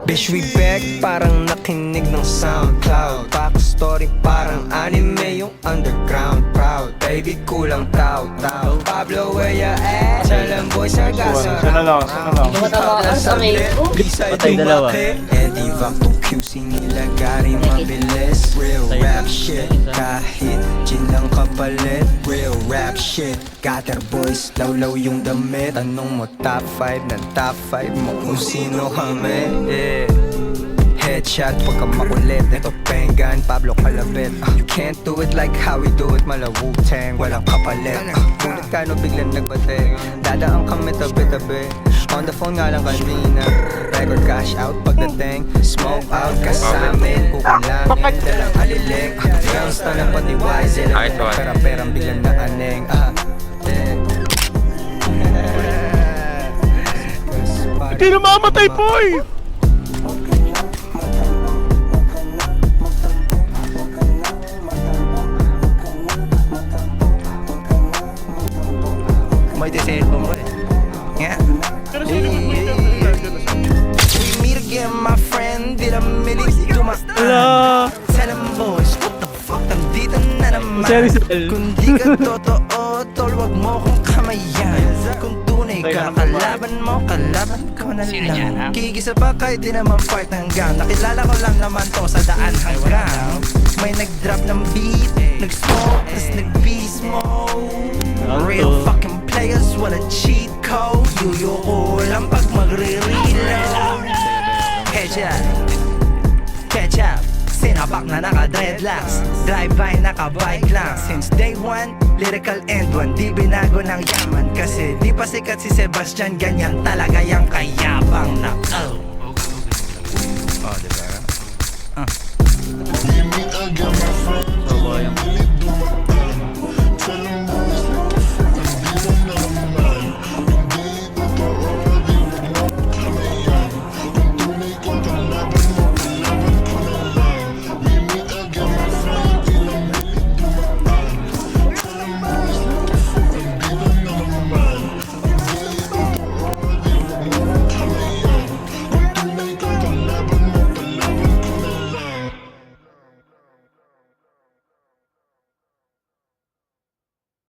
Bitch, we back, parang nakinig ng SoundCloud. Backstory, parang anime yung underground. Proud, baby, kulang tao-tao. Pablo, where ya at? Tell boys, I got some. Sana lang. Patay dalawa. Edivac to QC nila gari mabilis. Real rap shit, kahit gin lang kapalit. Real rap shit, gutter boys, lawlaw yung damit. Tanong mo top 5 ng top 5 mo kung sino kami. Headshot pagka makulit. Ito Pengan, Pablo Calabet. You can't do it like how we do it. Mala Wu-Tang, walang kapalit. Ngunit kano biglang nagbate. Dadaan kami tabi-tabi. On the phone nga lang kanina. Record cash out pagdating. Smoke out kasamin. Kukulangin, dalang aliling. Gangsta na pati wise. Pera-perang biglang naaneng. Hindi na mamatay, boy! May cellphone mo eh. Yeah. We meet again, my friend. Did a minute to my Tell them boys, what the fuck? Nandito na naman. Kung di ka totoo, tol, wag mo kong kamayan. Kung tunay ka, kalaban mo, kalaban ko na lang. Kikisa pa kahit di naman part ng gang. Nakilala ko lang naman to sa daan hanggang may nag-drop ng beat, nag-smoke, tas nag-beast mode. Real fucking players, wala cheat code. Yuyoko lang pag magre-reload. Ketchup, ketchup, sinapak na naka-dreadlocks. Drive-by naka-bike lang. Since day one, lyrical end one. Di binago ng yaman kasi di pa sikat si Sebastian. Ganyan talaga yung kayabang na diba?